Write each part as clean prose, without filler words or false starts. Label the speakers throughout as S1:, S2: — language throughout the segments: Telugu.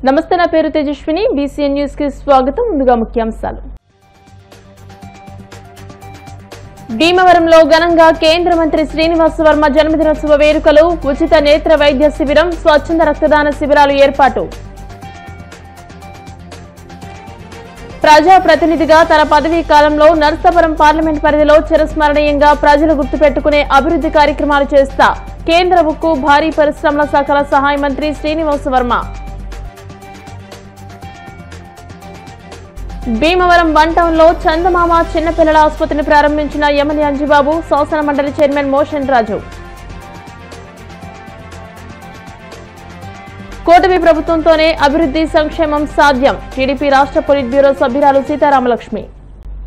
S1: నమస్తే, నా పేరు తేజస్విని. బీసీఎన్ న్యూస్ కి స్వాగతం. ముందుగా ముఖ్యాంశాలు. భీమవరంలో ఘనంగా కేంద్ర మంత్రి శ్రీనివాస్ వర్మ జన్మదినోత్సవ వేడుకలు, ఉచిత నేత్ర వైద్య శిబిరం, స్వచ్ఛంద రక్తదాన శిబిరాలు ఏర్పాటు. ప్రజాప్రతినిధిగా తన పదవీ కాలంలో నర్సాపురం పార్లమెంట్ పరిధిలో చిరస్మరణీయంగా ప్రజలు గుర్తుపెట్టుకునే అభివృద్ధి కార్యక్రమాలు చేస్తా కేంద్ర ఉక్కు భారీ పరిశ్రమల శాఖల సహాయ మంత్రి శ్రీనివాస్ వర్మ. భీమవరం వన్ టౌన్ లో చందమామ చిన్నపిల్లల ఆసుపత్రిని ప్రారంభించిన ఎమ్మెల్యే అంజిబాబు, శాసన మండలి చైర్మన్ మోషన్ రాజు. కూటమి ప్రభుత్వంతోనే అభివృద్ధి సంక్షేమం సాధ్యం. టీడీపీ రాష్ట్ర పొలిట్ బ్యూరో సభ్యురాలు సీతారామలక్ష్మి.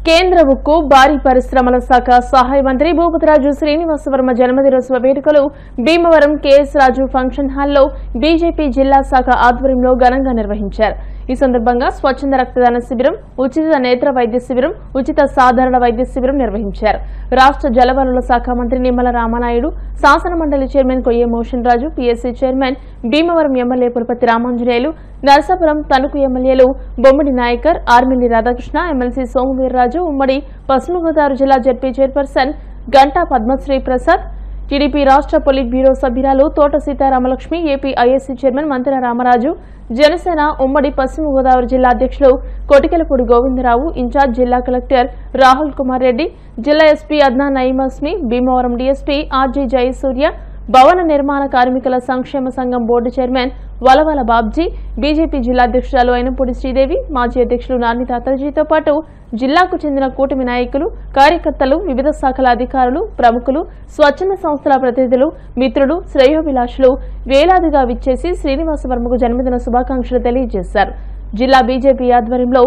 S1: కేంద్ర ఉక్కు భారీ పరిశ్రమల శాఖ సహాయ మంత్రి భూపతిరాజు శ్రీనివాస్ వర్మ జన్మదినోత్సవ వేడుకలు భీమవరం కేఎస్ రాజు ఫంక్షన్ హాల్లో బీజేపీ జిల్లా శాఖ ఆధ్వర్యంలో ఘనంగా నిర్వహించారు. ఈ సందర్భంగా స్వచ్ఛంద రక్తదాన శిబిరం, ఉచిత నేత్ర వైద్య శిబిరం, ఉచిత సాధారణ వైద్య శిబిరం నిర్వహించారు. రాష్ట్ర జలవనరుల శాఖ మంత్రి నిమ్మల రామనాయుడు, శాసన మండలి చైర్మన్ కొయ్యే మోషన్ రాజు, PSC chairman Bhimavaram MLA Pulaparthi Ramanjaneyulu, Narasapuram Tanuku ఎమ్మెల్యేలు బొమ్మడి నాయకర్, ఆర్మిల్లి రాధాకృష్ణ, ఎమ్మెల్సీ సోమువీర్రాజు, ఉమ్మడి పశ్చిమ గోదావరి జిల్లా ZP chairperson Ganta Padmashri Prasad, TDP రాష్ట్ర పొలిట్ బ్యూరో సభ్యురాలు తోట Seetharamalakshmi, AP ISC chairman Manthena Ramaraju, Janasena ఉమ్మడి పశ్చిమ గోదావరి జిల్లా అధ్యక్షులు కొటికెలపూడి గోవిందరావు, ఇన్ఛార్జ్ జిల్లా కలెక్టర్ రాహుల్ కుమార్ రెడ్డి, జిల్లా ఎస్పీ అద్నా నయీం అస్మి, భీమవరం డీఎస్పీ ఆర్జీ జయసూర్య, భవన నిర్మాణ కార్మికుల సంక్షేమ సంఘం board chairman Valavala Babji, BJP జిల్లా అధ్యక్షురాలు అయినపూడి శ్రీదేవి, మాజీ అధ్యక్షులు నాని తాతాజీతో పాటు జిల్లాకు చెందిన కూటమి నాయకులు, కార్యకర్తలు, వివిధ శాఖల అధికారులు, ప్రముఖులు, స్వచ్ఛంద సంస్థల ప్రతినిధులు, మిత్రులు, శ్రేయోభిలాషులు వేలాదిగా విచ్చేసి శ్రీనివాస వర్మకు జన్మదిన శుభాకాంక్షలు తెలియజేశారు. జిల్లా బీజేపీ ఆధ్వర్యంలో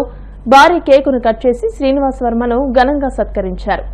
S1: భారీ కేకును కట్ చేసి శ్రీనివాస వర్మను ఘనంగా సత్కరించారు.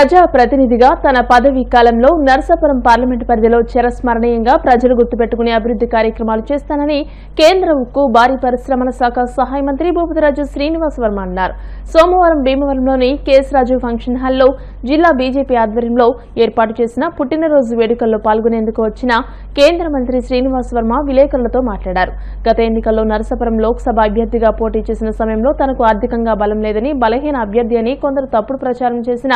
S1: ప్రజా ప్రతినిధిగా తన పదవీ కాలంలో నర్సాపురం పార్లమెంటు పరిధిలో చిరస్మరణీయంగా ప్రజలు గుర్తుపెట్టుకునే అభివృద్ధి కార్యక్రమాలు చేస్తానని కేంద్ర ఉక్కు భారీ పరిశ్రమల శాఖ సహాయ మంత్రి భూపతిరాజు శ్రీనివాస్ వర్మ అన్నారు. సోమవారం భీమవరంలోని కేఎస్ ఫంక్షన్ హాల్లో జిల్లా బీజేపీ ఆధ్వర్యంలో ఏర్పాటు చేసిన పుట్టినరోజు వేడుకల్లో పాల్గొనేందుకు వచ్చిన కేంద్ర మంత్రి శ్రీనివాస్ వర్మ విలేకరులతో మాట్లాడారు. గత ఎన్నికల్లో నర్సాపురం లోక్సభ అభ్యర్థిగా పోటీ చేసిన సమయంలో తనకు ఆర్థికంగా బలం లేదని, బలహీన అభ్యర్థి అని కొందరు తప్పుడు ప్రచారం చేసిన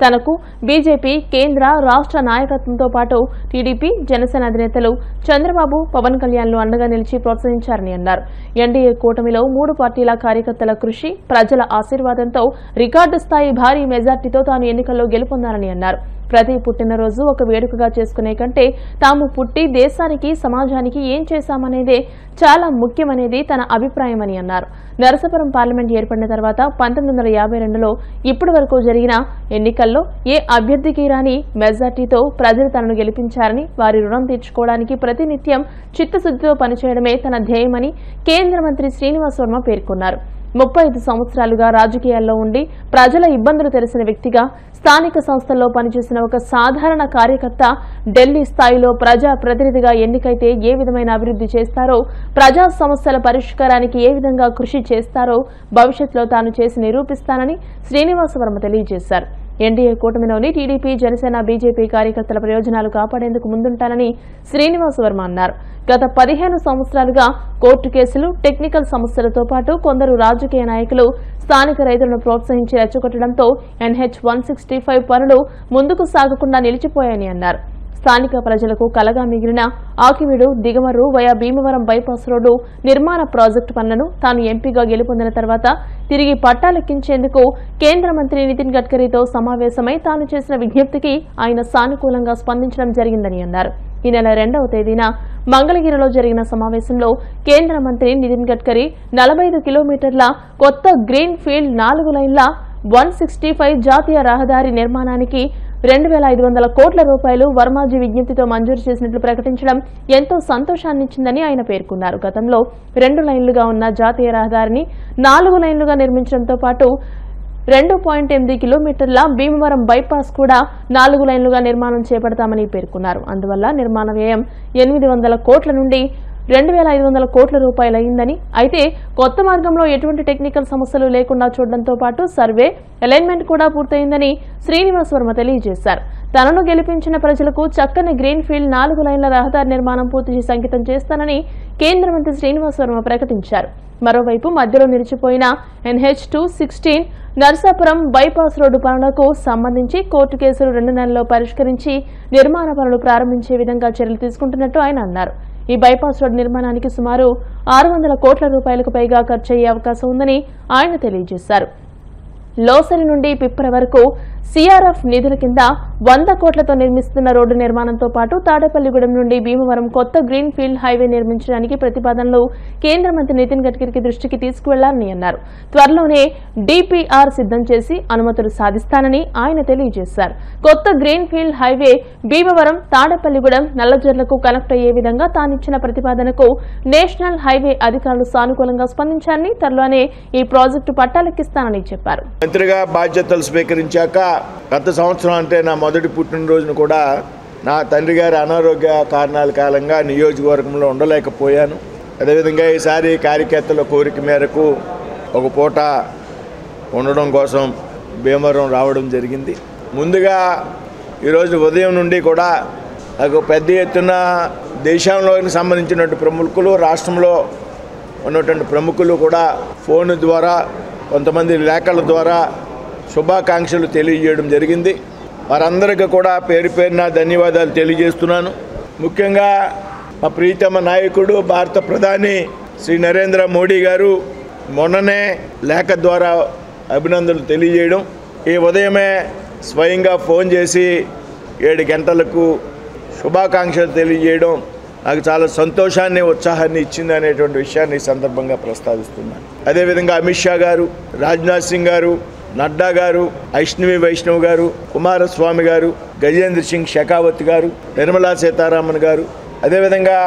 S1: తనకు బీజేపీ కేంద్ర రాష్ట్ర నాయకత్వంతో పాటు టీడీపీ జనసేన అధినేతలు చంద్రబాబు పవన్ కళ్యాణ్లు అండగా నిలిచి ప్రోత్సహించారని అన్నారు. ఎన్డీఏ కూటమిలో 3 పార్టీల కార్యకర్తల కృషి, ప్రజల ఆశీర్వాదంతో రికార్డు స్థాయి భారీ మెజార్టీతో తాను ఎన్నికల్లో గెలుపొందారని అన్నారు. ప్రతి పుట్టినరోజు ఒక వేడుకగా చేసుకునే కంటే తాము పుట్టి దేశానికి సమాజానికి ఏం చేశామనేదే చాలా ముఖ్యమనేది తన అభిప్రాయమని అన్నారు. నరసాపురం పార్లమెంట్ ఏర్పడిన తర్వాత 1952లో ఇప్పటి వరకు జరిగిన ఎన్నికల్లో ఏ అభ్యర్థికి రాని మెజార్టీతో ప్రజలు తనను గెలిపించారని, వారి రుణం తీర్చుకోవడానికి ప్రతినిత్యం చిత్తశుద్ధితో పనిచేయడమే తన ధ్యేయమని కేంద్ర మంత్రి శ్రీనివాస్ వర్మ పేర్కొన్నారు. 35 సంవత్సరాలుగా రాజకీయాల్లో ఉండి ప్రజల ఇబ్బందులు తెలిసిన వ్యక్తిగా, స్థానిక సంస్థల్లో పనిచేసిన ఒక సాధారణ కార్యకర్త ఢిల్లీ స్థాయిలో ప్రజా ప్రతినిధిగా ఎన్నికైతే ఏ విధమైన అభివృద్ధి చేస్తారో, ప్రజా సమస్యల పరిష్కారానికి ఏ విధంగా కృషి చేస్తారో భవిష్యత్తులో తాను చేసి నిరూపిస్తానని శ్రీనివాస వర్మ తెలియజేశారు. ఎన్డీఏ కూటమిలోని టీడీపీ జనసేన బీజేపీ కార్యకర్తల ప్రయోజనాలు కాపాడేందుకు ముందుంటానని శ్రీనివాస వర్మ అన్నారు. గత 15 సంవత్సరాలుగా కోర్టు కేసులు, టెక్నికల్ సమస్యలతో పాటు కొందరు రాజకీయ నాయకులు స్థానిక రైతులను ప్రోత్సహించి రెచ్చగొట్టడంతో NH-165 పనులు ముందుకు సాగకుండా నిలిచిపోయాయని అన్నారు. స్థానిక ప్రజలకు కలగా మిగిలిన Akividu Digamarru via Bhimavaram bypass road నిర్మాణ ప్రాజెక్టు పనులను తాను ఎంపీగా గెలుపొందిన తర్వాత తిరిగి పట్టాలెక్కించేందుకు కేంద్ర మంత్రి నితిన్ గడ్కరీతో సమావేశమై తాను చేసిన విజ్ఞప్తికి ఆయన సానుకూలంగా స్పందించడం జరిగిందని అన్నారు. ఈ నెల 2వ తేదీన మంగళగిరిలో జరిగిన సమావేశంలో కేంద్ర మంత్రి నితిన్ గడ్కరీ 45 కిలోమీటర్ల కొత్త గ్రీన్ ఫీల్డ్ 4 లైన్ల 165 జాతీయ రహదారి నిర్మాణానికి 2,500 కోట్ల రూపాయలు వర్మాజీ విజ్ఞప్తితో మంజూరు చేసినట్లు ప్రకటించడం ఎంతో సంతోషాన్నిచ్చిందని ఆయన పేర్కొన్నారు. గతంలో 2 లైన్లుగా ఉన్న జాతీయ రహదారిని 4 లైన్లుగా నిర్మించడంతో పాటు 2.8 కిలోమీటర్ల భీమవరం బైపాస్ కూడా 4 లైన్లుగా నిర్మాణం చేపడతామని పేర్కొన్నారు. అందువల్ల నిర్మాణ వ్యయం 800 కోట్ల నుండి 2,500 కోట్ల రూపాయలైందని, అయితే కొత్త మార్గంలో ఎటువంటి టెక్నికల్ సమస్యలు లేకుండా చూడడంతో పాటు సర్వే, అలైన్మెంట్ కూడా పూర్తయిందని శ్రీనివాస్ వర్మ తెలియజేశారు. తనను గెలిపించిన ప్రజలకు చక్కని గ్రీన్ ఫీల్డ్ 4 లైన్ల రహదారి నిర్మాణం పూర్తి చేసి అంకితం చేస్తానని కేంద్ర మంత్రి శ్రీనివాస్ వర్మ ప్రకటించారు. మరోవైపు మధ్యలో నిలిచిపోయిన NH-216 నర్సాపురం బైపాస్ రోడ్డు పనులకు సంబంధించి కోర్టు కేసులు 2 నెలల్లో పరిష్కరించి నిర్మాణ పనులు ప్రారంభించే విధంగా చర్యలు తీసుకుంటున్నట్టు ఆయన అన్నారు. ఈ బైపాస్ రోడ్డు నిర్మాణానికి సుమారు 600 కోట్ల రూపాయలకు పైగా ఖర్చయ్యే అవకాశం ఉందని ఆయన తెలియజేశారు. లోసరి నుండి పిప్పర వరకు సిఆర్ఎఫ్ నిధుల కింద 100 కోట్లతో నిర్మిస్తున్న రోడ్డు నిర్మాణంతో పాటు తాడేపల్లిగూడెం నుండి భీమవరం కొత్త గ్రీన్ ఫీల్డ్ హైవే నిర్మించడానికి ప్రతిపాదనలు కేంద్ర మంత్రి నితిన్ గడ్కరీ దృష్టికి తీసుకువెళ్లారని అన్నారు. త్వరలోనే డిపిఆర్ సిద్ధం చేసి అనుమతులు సాధిస్తానని ఆయన తెలియజేశారు. కొత్త green field highway Bhimavaram, Tadepalligudem, నల్లజర్లకు కనెక్ట్ అయ్యే విధంగా తానిచ్చిన ప్రతిపాదనకు నేషనల్ హైవే అధికారులు సానుకూలంగా స్పందించారని, త్వరలోనే ఈ ప్రాజెక్టు పట్టాలెక్కిస్తానని చెప్పారు.
S2: మంత్రిగా బాధ్యతలు స్వీకరించాక గత సంవత్సరం అంటే నా మొదటి పుట్టినరోజును కూడా నా తండ్రి గారి అనారోగ్య కారణాల కారణంగా నియోజకవర్గంలో ఉండలేకపోయాను. అదేవిధంగా ఈసారి కార్యకర్తల కోరిక మేరకు ఒక పూట ఉండడం కోసం భీమవరం రావడం జరిగింది. ముందుగా ఈరోజు ఉదయం నుండి కూడా నాకు పెద్ద ఎత్తున దేశంలోకి సంబంధించినటువంటి ప్రముఖులు, రాష్ట్రంలో ఉన్నటువంటి ప్రముఖులు కూడా ఫోన్ ద్వారా, కొంతమంది లేఖల ద్వారా శుభాకాంక్షలు తెలియజేయడం జరిగింది. వారందరికీ కూడా పేరు పేరున ధన్యవాదాలు తెలియజేస్తున్నాను. ముఖ్యంగా మా ప్రీతమ నాయకుడు భారత ప్రధాని శ్రీ నరేంద్ర మోడీ గారు మొన్ననే లేఖ ద్వారా అభినందనలు తెలియజేయడం, ఈ ఉదయమే స్వయంగా ఫోన్ చేసి 7 గంటలకు శుభాకాంక్షలు తెలియజేయడం నాకు చాలా సంతోషాన్ని, ఉత్సాహాన్ని ఇచ్చింది అనేటువంటి విషయాన్ని ఈ సందర్భంగా ప్రస్తావిస్తున్నాను. అదేవిధంగా అమిత్ షా గారు, రాజ్నాథ్ సింగ్ గారు, నడ్డా గారు, ఐష్ణవి వైష్ణవ్ గారు, కుమారస్వామి గారు, గజేంద్ర సింగ్ షెకావత్ గారు, నిర్మలా సీతారామన్ గారు, అదేవిధంగా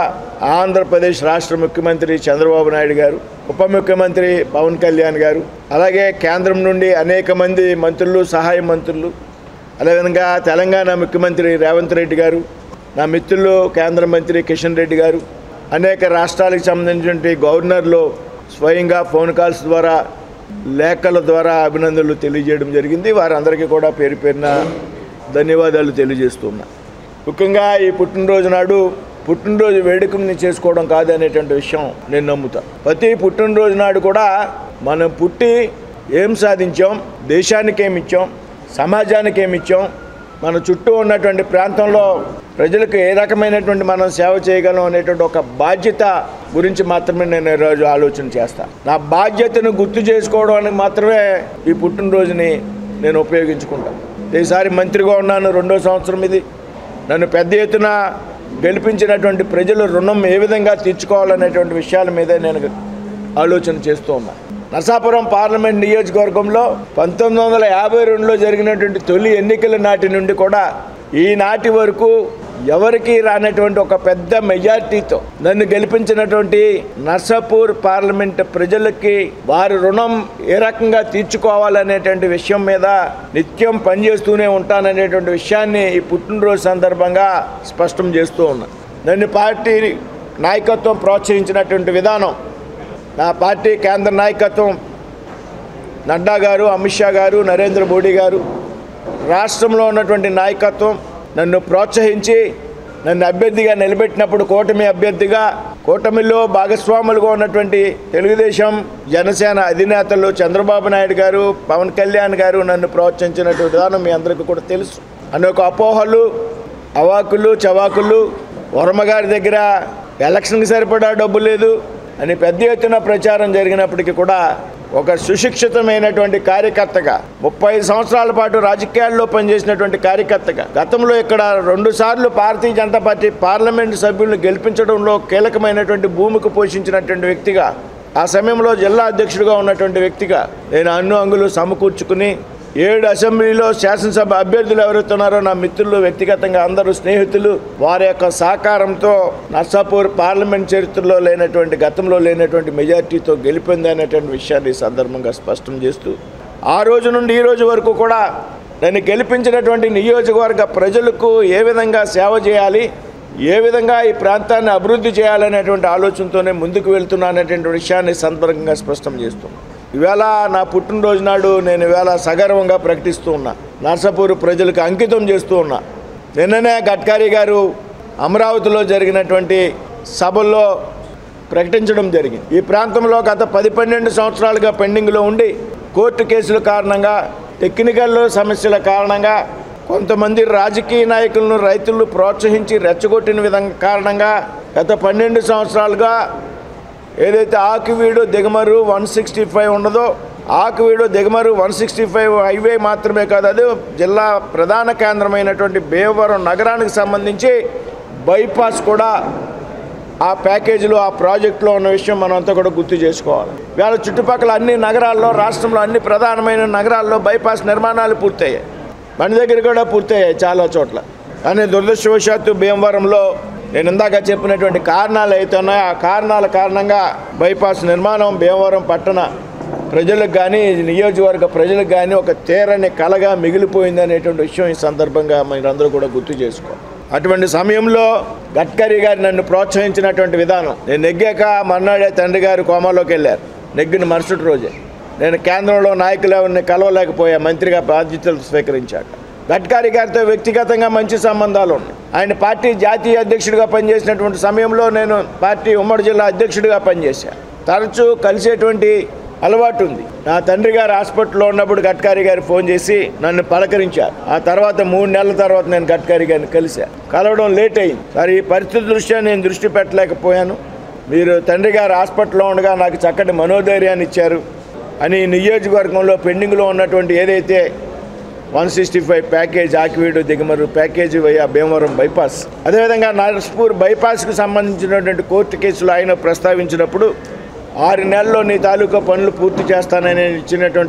S2: ఆంధ్రప్రదేశ్ రాష్ట్ర ముఖ్యమంత్రి చంద్రబాబు నాయుడు గారు, ఉప ముఖ్యమంత్రి పవన్ కళ్యాణ్ గారు, అలాగే కేంద్రం నుండి అనేక మంది మంత్రులు, సహాయ మంత్రులు, అదేవిధంగా తెలంగాణ ముఖ్యమంత్రి రేవంత్ రెడ్డి గారు, నా మిత్రులు కేంద్ర మంత్రి కిషన్ రెడ్డి గారు, అనేక రాష్ట్రాలకు సంబంధించినటువంటి గవర్నర్లు స్వయంగా ఫోన్ కాల్స్ ద్వారా, లేఖల ద్వారా అభినందనలు తెలియజేయడం జరిగింది. వారందరికీ కూడా పేరు పేరున ధన్యవాదాలు తెలియజేస్తున్నా. ముఖ్యంగా ఈ పుట్టినరోజు నాడు పుట్టినరోజు వేడుకని చేసుకోవడం కాదనేటువంటి విషయం నేను నమ్ముతా. ప్రతి పుట్టినరోజు నాడు కూడా మనం పుట్టి ఏం సాధించాం, దేశానికి ఏమి ఇచ్చాం, సమాజానికి ఏమి ఇచ్చాం, మన చుట్టూ ఉన్నటువంటి ప్రాంతంలో ప్రజలకు ఏ రకమైనటువంటి మనం సేవ చేయగలం అనేటువంటి ఒక బాధ్యత గురించి మాత్రమే నేను ఈరోజు ఆలోచన చేస్తాను. నా బాధ్యతను గుర్తు చేసుకోవడానికి మాత్రమే ఈ పుట్టినరోజుని నేను ఉపయోగించుకుంటాను. ఈసారి మంత్రిగా ఉన్నాను, 2వ సంవత్సరం ఇది. నన్ను పెద్ద ఎత్తున గెలిపించినటువంటి ప్రజల రుణం ఏ విధంగా తీర్చుకోవాలనేటువంటి విషయాల మీదే నేను ఆలోచన చేస్తూ ఉన్నాను. నరసాపురం పార్లమెంట్ నియోజకవర్గంలో 1952లో జరిగినటువంటి తొలి ఎన్నికల నాటి నుండి కూడా ఈనాటి వరకు ఎవరికి రానటువంటి ఒక పెద్ద మెజార్టీతో నన్ను గెలిపించినటువంటి నర్సాపూర్ పార్లమెంట్ ప్రజలకి వారి రుణం ఏ రకంగా తీర్చుకోవాలనేటువంటి విషయం మీద నిత్యం పనిచేస్తూనే ఉంటాననేటువంటి విషయాన్ని ఈ పుట్టినరోజు సందర్భంగా స్పష్టం చేస్తూ ఉన్నాను. నన్ను పార్టీ నాయకత్వం ప్రోత్సహించినటువంటి విధానం, నా పార్టీ కేంద్ర నాయకత్వం నడ్డా గారు, అమిత్ షా గారు, నరేంద్ర మోడీ గారు, రాష్ట్రంలో ఉన్నటువంటి నాయకత్వం నన్ను ప్రోత్సహించి నన్ను అభ్యర్థిగా నిలబెట్టినప్పుడు కూటమి అభ్యర్థిగా, కూటమిలో భాగస్వాములుగా ఉన్నటువంటి తెలుగుదేశం జనసేన అధినేతలు చంద్రబాబు నాయుడు గారు, పవన్ కళ్యాణ్ గారు నన్ను ప్రోత్సహించినటువంటి విధానం మీ అందరికీ కూడా తెలుసు. అనేక అపోహలు, అవాకులు చవాకులు, వర్మగారి దగ్గర ఎలక్షన్కి సరిపడా డబ్బు లేదు అని పెద్ద ఎత్తున ప్రచారం జరిగినప్పటికీ కూడా ఒక సుశిక్షితమైనటువంటి కార్యకర్తగా, 35 సంవత్సరాల పాటు రాజకీయాల్లో పనిచేసినటువంటి కార్యకర్తగా, గతంలో ఇక్కడ 2 సార్లు భారతీయ జనతా పార్టీ పార్లమెంటు సభ్యులను గెలిపించడంలో కీలకమైనటువంటి భూమిక పోషించినటువంటి వ్యక్తిగా, ఆ సమయంలో జిల్లా అధ్యక్షుడిగా ఉన్నటువంటి వ్యక్తిగా నేను అన్ని అంగులు సమకూర్చుకుని 7 అసెంబ్లీలో శాసనసభ అభ్యర్థులు ఎవరుతున్నారో నా మిత్రులు, వ్యక్తిగతంగా అందరూ స్నేహితులు, వారి యొక్క సహకారంతో నర్సాపూర్ పార్లమెంట్ చరిత్రలో లేనటువంటి, గతంలో లేనటువంటి మెజార్టీతో గెలిపింది అనేటువంటి విషయాన్ని సందర్భంగా స్పష్టం చేస్తూ, ఆ రోజు నుండి ఈ రోజు వరకు కూడా నన్ను గెలిపించినటువంటి నియోజకవర్గ ప్రజలకు ఏ విధంగా సేవ చేయాలి, ఏ విధంగా ఈ ప్రాంతాన్ని అభివృద్ధి చేయాలనేటువంటి ఆలోచనతోనే ముందుకు వెళ్తున్నాననేటువంటి విషయాన్ని సందర్భంగా స్పష్టం చేస్తున్నాను. ఈవేళ నా పుట్టినరోజు నాడు నేను ఈవేళ సగర్వంగా ప్రకటిస్తూ ఉన్నా, నర్సాపూర్ ప్రజలకు అంకితం చేస్తూ ఉన్నా. నిన్ననే గడ్కరీ గారు అమరావతిలో జరిగినటువంటి సభల్లో ప్రకటించడం జరిగింది. ఈ ప్రాంతంలో గత 10-12 సంవత్సరాలుగా పెండింగ్లో ఉండి కోర్టు కేసుల కారణంగా, టెక్నికల్ సమస్యల కారణంగా, కొంతమంది రాజకీయ నాయకులను రైతులను ప్రోత్సహించి రెచ్చగొట్టిన విధంగా కారణంగా గత 12 సంవత్సరాలుగా ఏదైతే ఆకివీడు దిగమరు 165 ఉన్నదో, ఆకివీడు దిగమరు 165 హైవే మాత్రమే కాదు, అది జిల్లా ప్రధాన కేంద్రమైనటువంటి భీమవరం నగరానికి సంబంధించి బైపాస్ కూడా ఆ ప్యాకేజీలో, ఆ ప్రాజెక్టులో ఉన్న విషయం మనం అంతా కూడా గుర్తు చేసుకోవాలి. వేళ చుట్టుపక్కల అన్ని నగరాల్లో, రాష్ట్రంలో అన్ని ప్రధానమైన నగరాల్లో బైపాస్ నిర్మాణాలు పూర్తయ్యాయి, మన దగ్గర కూడా పూర్తయ్యాయి చాలా చోట్ల. కానీ దురదృష్టవశాత్తు భీమవరంలో నేను ఇందాక చెప్పినటువంటి కారణాలు అయితే ఉన్నాయో ఆ కారణాల కారణంగా బైపాస్ నిర్మాణం భీమవరం పట్టణ ప్రజలకు కానీ, నియోజకవర్గ ప్రజలకు కానీ ఒక తీరని కలగా మిగిలిపోయింది అనేటువంటి విషయం ఈ సందర్భంగా మీరందరూ కూడా గుర్తు చేసుకోవాలి. అటువంటి సమయంలో గడ్కరీ గారు నన్ను ప్రోత్సహించినటువంటి విధానం, నేను నెగ్గాక మర్నాడే తండ్రి గారు కోమాలోకి వెళ్ళారు. నెగ్గిన మరుసటి రోజే నేను కేంద్రంలో నాయకులు ఎవరిని కలవలేకపోయా, మంత్రిగా బాధ్యతలు స్వీకరించాక. గడ్కరీ గారితో వ్యక్తిగతంగా మంచి సంబంధాలు ఉన్నాయి. ఆయన పార్టీ జాతీయ అధ్యక్షుడిగా పనిచేసినటువంటి సమయంలో నేను పార్టీ ఉమ్మడి జిల్లా అధ్యక్షుడిగా పనిచేశాను. తరచూ కలిసేటువంటి అలవాటు ఉంది. నా తండ్రి గారు హాస్పిటల్లో ఉన్నప్పుడు గడ్కరీ గారు ఫోన్ చేసి నన్ను పలకరించారు. ఆ తర్వాత 3 నెలల తర్వాత నేను గడ్కరీ గారిని కలిశాను. కలవడం లేట్ అయింది. మరి ఈ పరిస్థితి దృష్ట్యా నేను దృష్టి పెట్టలేకపోయాను. మీరు తండ్రి గారు హాస్పిటల్లో ఉండగా నాకు చక్కటి మనోధైర్యాన్ని ఇచ్చారు అని నియోజకవర్గంలో పెండింగ్లో ఉన్నటువంటి ఏదైతే 165 ప్యాకేజ్, ఆకివీడు దిగమరు ప్యాకేజీ వయ్యా భీమవరం బైపాస్, అదేవిధంగా నర్సాపూర్ బైపాస్కు సంబంధించినటువంటి కోర్టు కేసులు ఆయన ప్రస్తావించినప్పుడు 6 నెలల్లో నీ తాలూకా పనులు పూర్తి చేస్తానని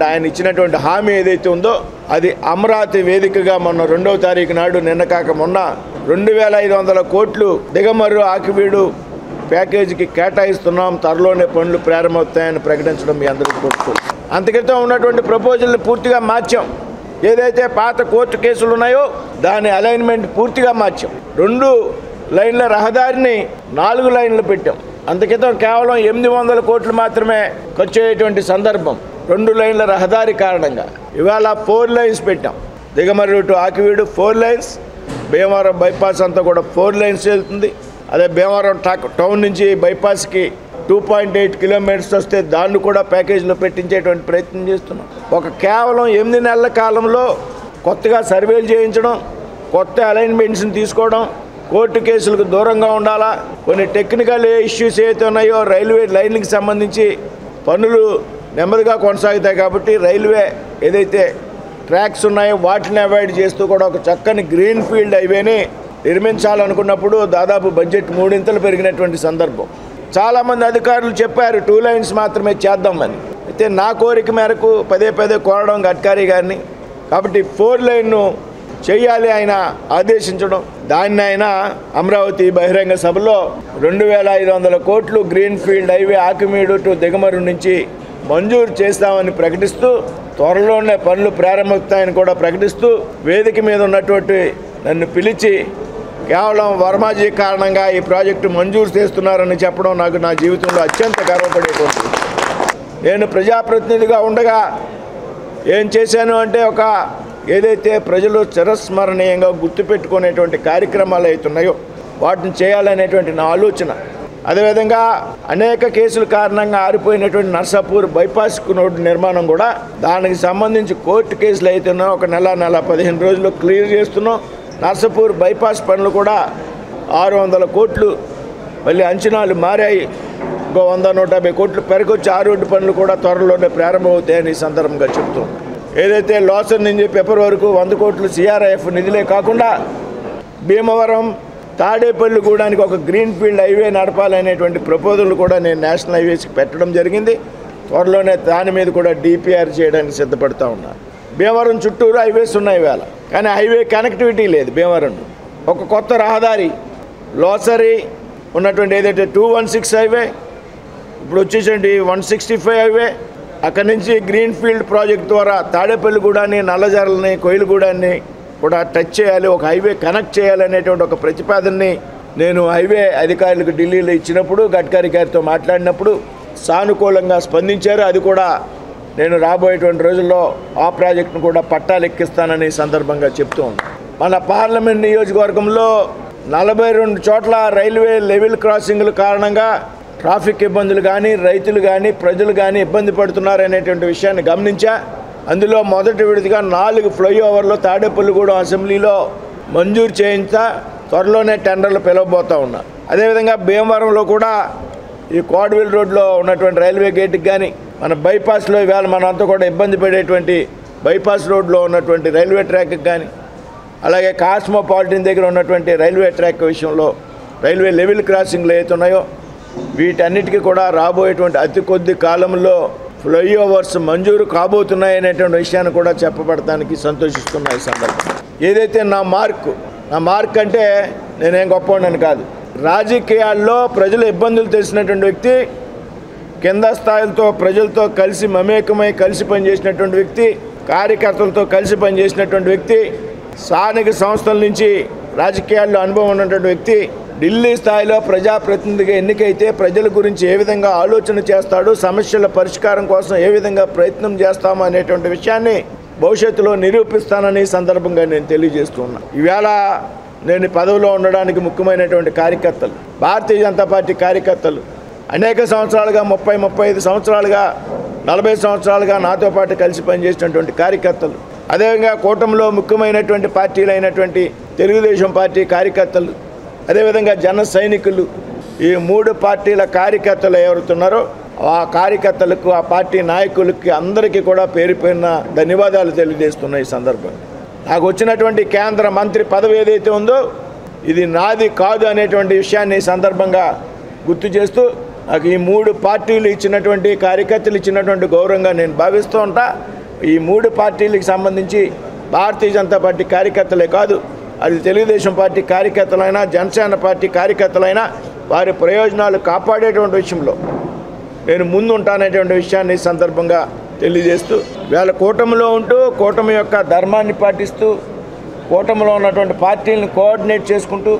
S2: ఆయన ఇచ్చినటువంటి హామీ ఏదైతే ఉందో అది అమరావతి వేదికగా మొన్న 2వ తారీఖు నాడు, నిన్న కాక మొన్న 2500 కోట్లు దిగమరు ఆకివీడు ప్యాకేజీకి కేటాయిస్తున్నాం, త్వరలోనే పనులు ప్రారంభమవుతాయని ప్రకటించడం మీ అందరికీ గుర్తు. అంతక్రితం ఉన్నటువంటి ప్రపోజల్ని పూర్తిగా మార్చాం. ఏదైతే పాత కోర్టు కేసులు ఉన్నాయో దాని అలైన్మెంట్ పూర్తిగా మార్చాం. 2 లైన్ల రహదారిని 4 లైన్లు పెట్టాం. అంతకితం కేవలం 800 కోట్లు మాత్రమే ఖర్చు అయ్యేటువంటి సందర్భం 2 లైన్ల రహదారి కారణంగా. ఇవాళ 4 లైన్స్ పెట్టాం. Digamarri to Akividu 4 lines, Bhimavaram bypass అంతా కూడా 4 లైన్స్ వెళ్తుంది. అదే భీమవరం టౌన్ నుంచి బైపాస్కి 2.8 కిలోమీటర్స్ వస్తే దాన్ని కూడా ప్యాకేజీలో పెట్టించేటువంటి ప్రయత్నం చేస్తున్నాం. కేవలం 8 నెలల కాలంలో కొత్తగా సర్వేలు చేయించడం, కొత్త అలైన్మెంట్స్ని తీసుకోవడం, కోర్టు కేసులకు దూరంగా ఉండాలా, కొన్ని టెక్నికల్ ఇష్యూస్ ఏవైతే ఉన్నాయో రైల్వే లైన్కి సంబంధించి పనులు నెమ్మదిగా కొనసాగుతాయి కాబట్టి రైల్వే ఏదైతే ట్రాక్స్ ఉన్నాయో వాటిని అవాయిడ్ చేస్తూ కూడా ఒక చక్కని గ్రీన్ ఫీల్డ్ హైవేని నిర్మించాలనుకున్నప్పుడు దాదాపు బడ్జెట్ 3 ఇంతలు పెరిగినటువంటి సందర్భం. చాలామంది అధికారులు చెప్పారు 2 లైన్స్ మాత్రమే చేద్దామని. అయితే నా కోరిక మేరకు పదే కోరడం గడ్కరీ గారిని, కాబట్టి 4 లైన్ను చేయాలి ఆయన ఆదేశించడం. దాన్ని ఆయన అమరావతి బహిరంగ సభలో 2500 కోట్లు green field highway Akividu to Digamarri నుంచి మంజూరు చేస్తామని ప్రకటిస్తూ త్వరలోనే పనులు ప్రారంభిస్తాయని కూడా ప్రకటిస్తూ వేదిక మీద ఉన్నటువంటి నన్ను పిలిచి కేవలం వర్మాజీ కారణంగా ఈ ప్రాజెక్టు మంజూరు చేస్తున్నారని చెప్పడం నాకు నా జీవితంలో అత్యంత గర్వపడేటువంటి. నేను ప్రజాప్రతినిధిగా ఉండగా ఏం చేశాను అంటే ఏదైతే ప్రజలు చిరస్మరణీయంగా గుర్తుపెట్టుకునేటువంటి కార్యక్రమాలు అవుతున్నాయో వాటిని చేయాలనేటువంటి నా ఆలోచన. అదేవిధంగా అనేక కేసుల కారణంగా ఆరిపోయినటువంటి నర్సాపూర్ బైపాస్ రోడ్డు నిర్మాణం కూడా దానికి సంబంధించి కోర్టు కేసులు అవుతున్నాం. 1 నెల 15 రోజుల్లో క్లియర్ చేస్తున్నాం. నర్సాపూర్ బైపాస్ పనులు కూడా 600 కోట్లు మళ్ళీ అంచనాలు మారాయి. ఇంకో 100-150 కోట్లు పెరగొచ్చి ఆ రోడ్డు పనులు కూడా త్వరలోనే ప్రారంభమవుతాయని ఈ సందర్భంగా చెప్తున్నాం. ఏదైతే లాసర్ నుంచి పెప్పర్ వరకు 100 కోట్లు CRIF నిధులే కాకుండా భీమవరం తాడేపల్లిగూడానికి ఒక గ్రీన్ ఫీల్డ్ హైవే నడపాలనేటువంటి ప్రపోజల్ కూడా నేను నేషనల్ హైవేస్కి పెట్టడం జరిగింది. త్వరలోనే దాని మీద కూడా DPR చేయడానికి సిద్ధపడుతూ ఉన్నాను. భీమవరం చుట్టూరు హైవేస్ ఉన్నాయి వేళ, కానీ హైవే కనెక్టివిటీ లేదు. భీమవరం ఒక కొత్త రహదారి లోసరి ఉన్నటువంటి ఏదైతే 216 హైవే ఇప్పుడు వచ్చేసండి 165 హైవే, అక్కడి నుంచి గ్రీన్ ఫీల్డ్ ప్రాజెక్ట్ ద్వారా తాడేపల్లిగూడాన్ని, నల్లజర్లని, కోయిలగూడాన్ని కూడా టచ్ చేయాలి, ఒక హైవే కనెక్ట్ చేయాలనేటువంటి ఒక ప్రతిపాదనని నేను హైవే అధికారులకు ఢిల్లీలో ఇచ్చినప్పుడు గడ్కరీ గారితో మాట్లాడినప్పుడు సానుకూలంగా స్పందించారు. అది కూడా నేను రాబోయేటువంటి రోజుల్లో ఆ ప్రాజెక్టును కూడా పట్టాలెక్కిస్తానని సందర్భంగా చెప్తూ ఉన్నాను. మన పార్లమెంట్ నియోజకవర్గంలో 42 చోట్ల రైల్వే లెవెల్ క్రాసింగ్ల కారణంగా ట్రాఫిక్ ఇబ్బందులు కానీ, రైతులు కానీ, ప్రజలు కానీ ఇబ్బంది పడుతున్నారనేటువంటి విషయాన్ని గమనించా. అందులో మొదటి విడతగా 4 ఫ్లైఓవర్లు తాడేపల్లిగూడెం అసెంబ్లీలో మంజూరు చేయించా త్వరలోనే టెండర్లు పిలవబోతూ ఉన్నా. అదేవిధంగా భీమవరంలో కూడా ఈ కోడవిల్ రోడ్లో ఉన్నటువంటి రైల్వే గేట్కి కానీ, మన బైపాస్లో ఇవాళ మనంతా కూడా ఇబ్బంది పడేటువంటి బైపాస్ రోడ్లో ఉన్నటువంటి రైల్వే ట్రాక్కి కానీ, అలాగే కాస్మోపాలిటన్ దగ్గర ఉన్నటువంటి రైల్వే ట్రాక్ విషయంలో రైల్వే లెవెల్ క్రాసింగ్లు ఏతున్నాయో వీటన్నిటికీ కూడా రాబోయేటువంటి అతి కొద్ది కాలంలో ఫ్లైఓవర్స్ మంజూరు కాబోతున్నాయనేటువంటి విషయాన్ని కూడా చెప్పబడటానికి సంతోషిస్తున్నాయి. సందర్భం ఏదైతే నా మార్క్ అంటే నేనేం గొప్పవాడిని కాదు. రాజకీయాల్లో ప్రజల ఇబ్బందులు తెలిసినటువంటి వ్యక్తి, కింద స్థాయిలతో ప్రజలతో కలిసి మమేకమై కలిసి పనిచేసినటువంటి వ్యక్తి, కార్యకర్తలతో కలిసి పనిచేసినటువంటి వ్యక్తి, స్థానిక సంస్థల నుంచి రాజకీయాల్లో అనుభవం ఉన్నటువంటి వ్యక్తి, ఢిల్లీ స్థాయిలో ప్రజాప్రతినిధిగా ఎన్నికైతే ప్రజల గురించి ఏ విధంగా ఆలోచన చేస్తాడు, సమస్యల పరిష్కారం కోసం ఏ విధంగా ప్రయత్నం చేస్తామో అనేటువంటి విషయాన్ని భవిష్యత్తులో నిరూపిస్తానని సందర్భంగా నేను తెలియజేస్తున్నా. ఈవేళ నేను పదవిలో ఉండడానికి ముఖ్యమైనటువంటి కార్యకర్తలు, భారతీయ జనతా పార్టీ కార్యకర్తలు అనేక సంవత్సరాలుగా 30-35 సంవత్సరాలుగా 40 సంవత్సరాలుగా నాతో పాటు కలిసి పనిచేసినటువంటి కార్యకర్తలు, అదేవిధంగా కూటమిలో ముఖ్యమైనటువంటి పార్టీలు అయినటువంటి తెలుగుదేశం పార్టీ కార్యకర్తలు, అదేవిధంగా జన సైనికులు, ఈ 3 పార్టీల కార్యకర్తలు ఎవరుతున్నారో ఆ కార్యకర్తలకు, ఆ పార్టీ నాయకులకి అందరికీ కూడా పేరు పేరున ధన్యవాదాలు తెలియజేస్తున్నాయి. ఈ సందర్భంగా నాకు వచ్చినటువంటి కేంద్ర మంత్రి పదవి ఏదైతే ఉందో ఇది నాది కాదు అనేటువంటి విషయాన్ని ఈ సందర్భంగా గుర్తు చేస్తూ నాకు ఈ 3 పార్టీలు ఇచ్చినటువంటి కార్యకర్తలు ఇచ్చినటువంటి గౌరవంగా నేను భావిస్తూ ఉంటా. ఈ 3 పార్టీలకు సంబంధించి భారతీయ జనతా పార్టీ కార్యకర్తలే కాదు, అది తెలుగుదేశం పార్టీ కార్యకర్తలైనా, జనసేన పార్టీ కార్యకర్తలైనా వారి ప్రయోజనాలు కాపాడేటువంటి విషయంలో నేను ముందుంటానేటువంటి విషయాన్ని సందర్భంగా తెలియజేస్తూ వీళ్ళ కూటమిలో ఉంటూ కూటమి యొక్క ధర్మాన్ని పాటిస్తూ కూటమిలో ఉన్నటువంటి పార్టీలను కోఆర్డినేట్ చేసుకుంటూ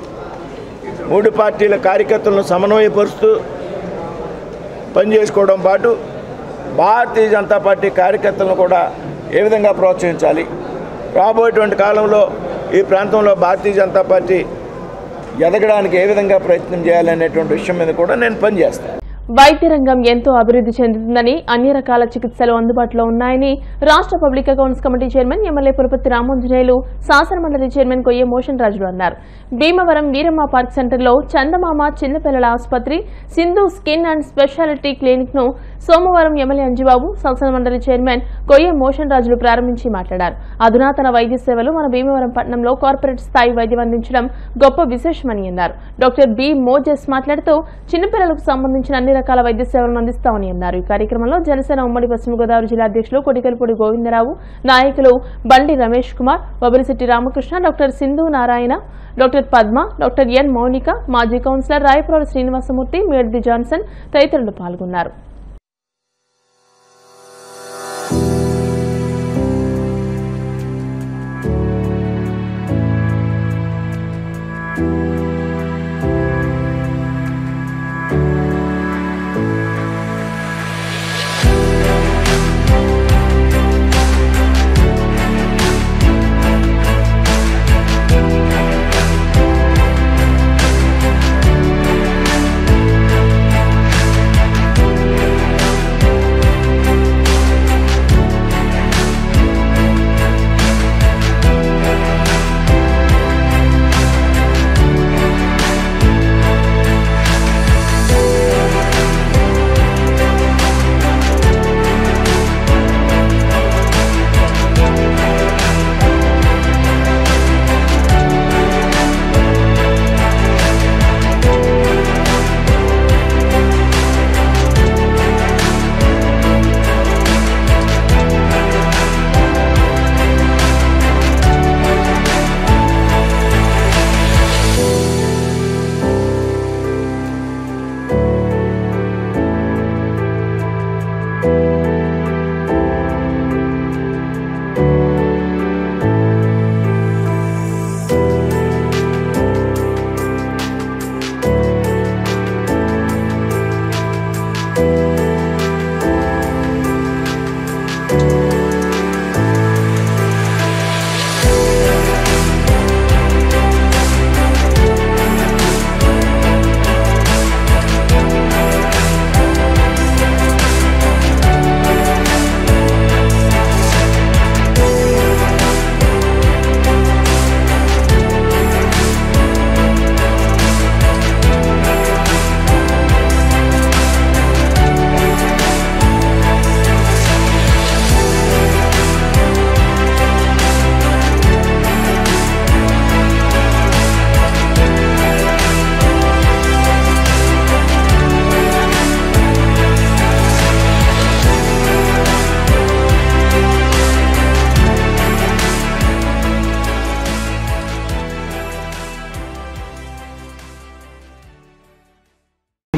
S2: 3 పార్టీల కార్యకర్తలను సమన్వయపరుస్తూ పనిచేసుకోవడం పాటు భారతీయ జనతా పార్టీ కార్యకర్తలను కూడా ఏ విధంగా ప్రోత్సహించాలి, రాబోయేటువంటి కాలంలో ఈ ప్రాంతంలో భారతీయ జనతా పార్టీ ఎదగడానికి ఏ విధంగా ప్రయత్నం చేయాలనేటువంటి విషయం మీద కూడా నేను పనిచేస్తాను.
S1: వైద్య రంగం ఎంతో అభివృద్ధి చెందుతుందని, అన్ని రకాల చికిత్సలు అందుబాటులో ఉన్నాయని రాష్ట్ర public accounts committee chairman MLA Pulaparthi Ramanjaneyulu, శాసనమండలి చైర్మన్ కొయ్య మోషన్ రాజులు అన్నారు. భీమవరం వీరమ్మ పార్క్ సెంటర్లో చందమామ చిన్నపిల్లల ఆసుపత్రి, Sindhu skin and speciality clinic ను సోమవారం ఎమ్మెల్యే అంజిబాబు, శాసనమండలి చైర్మన్ కొయ్య మోషన్ రాజులు ప్రారంభించి మాట్లాడారు. అధునాతన వైద్య సేవలు మన భీమవరం పట్టణంలో కార్పొరేట్ స్థాయి వైద్యం అందించడం గొప్ప విశేషమని అన్నారు. డాక్టర్ బి మోజెస్ మాట్లాడుతూ చిన్నపిల్లలకు సంబంధించిన అన్ని రకాల వైద్య సేవలను అందిస్తామని అన్నారు. ఈ కార్యక్రమంలో జనసేన ఉమ్మడి పశ్చిమ గోదావరి జిల్లా అధ్యక్షులు కొడికల్పూడి గోవిందరావు, నాయకులు Bandi Ramesh Kumar, Vabarisetti Ramakrishna, doctor Sindhu Narayana, doctor Padma, doctor N Mounika, మాజీ కౌన్సిలర్ రాయపురాల శ్రీనివాసమూర్తి, మేడ్ది జాన్సన్ తదితరులు పాల్గొన్నారు.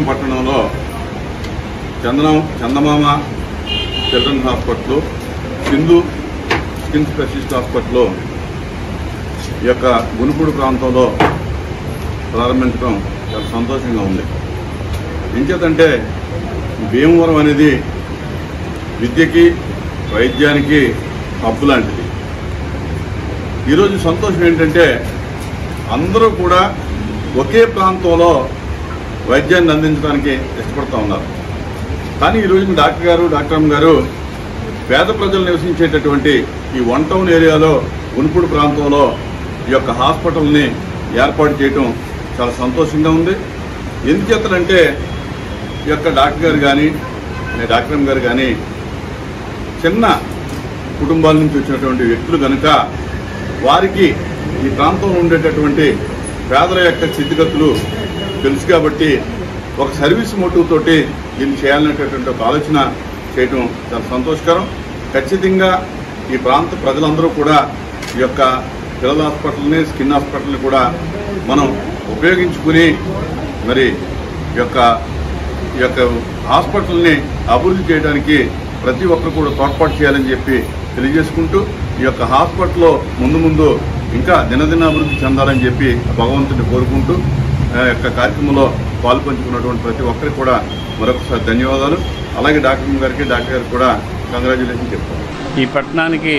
S3: పట్టణంలో Chandamama children's hospital, Sindhu skin specialist hospital ఈ యొక్క గునుపూడి ప్రాంతంలో ప్రారంభించడం చాలా సంతోషంగా ఉంది. ఎంచేతంటే భీమవరం అనేది విద్యకి వైద్యానికి హబ్బు లాంటిది. ఈరోజు సంతోషం ఏంటంటే అందరూ కూడా ఒకే ప్రాంతంలో వైద్యాన్ని అందించడానికి ఇష్టపడుతూ ఉన్నారు. కానీ ఈరోజు డాక్టర్ అమ్మ గారు పేద ప్రజలు నివసించేటటువంటి ఈ 1 టౌన్ ఏరియాలో గునుపూడి ప్రాంతంలో ఈ యొక్క హాస్పిటల్ని ఏర్పాటు చేయడం చాలా సంతోషంగా ఉంది. ఎందుచేతనంటే ఈ యొక్క డాక్టర్ అమ్మ గారు కానీ చిన్న కుటుంబాల నుంచి వచ్చినటువంటి వ్యక్తులు కనుక వారికి ఈ ప్రాంతంలో ఉండేటటువంటి పేదల యొక్క స్థితిగతులు తెలుసు కాబట్టి ఒక సర్వీస్ మోటివ్ తోటి దీన్ని చేయాలనేటటువంటి ఒక ఆలోచన చేయడం చాలా సంతోషకరం. ఖచ్చితంగా ఈ ప్రాంత ప్రజలందరూ కూడా ఈ యొక్క పిల్లల హాస్పిటల్ని, స్కిన్ హాస్పిటల్ని కూడా మనం ఉపయోగించుకుని మరి ఈ యొక్క హాస్పిటల్ని అభివృద్ధి చేయడానికి ప్రతి ఒక్కరు కూడా తోడ్పాటు చేయాలని చెప్పి తెలియజేసుకుంటూ ఈ యొక్క హాస్పిటల్లో ముందు ఇంకా దినదినాభివృద్ధి చెందాలని చెప్పి భగవంతుని కోరుకుంటూ యొక్క కార్యక్రమంలో పాల్పంచుకున్నటువంటి ప్రతి ఒక్కరికి కూడా మరొకసారి ధన్యవాదాలు. అలాగే డాక్టర్ గారికి కూడా కంగ్రాచ్యులేషన్ చెప్తాను.
S4: ఈ పట్టణానికి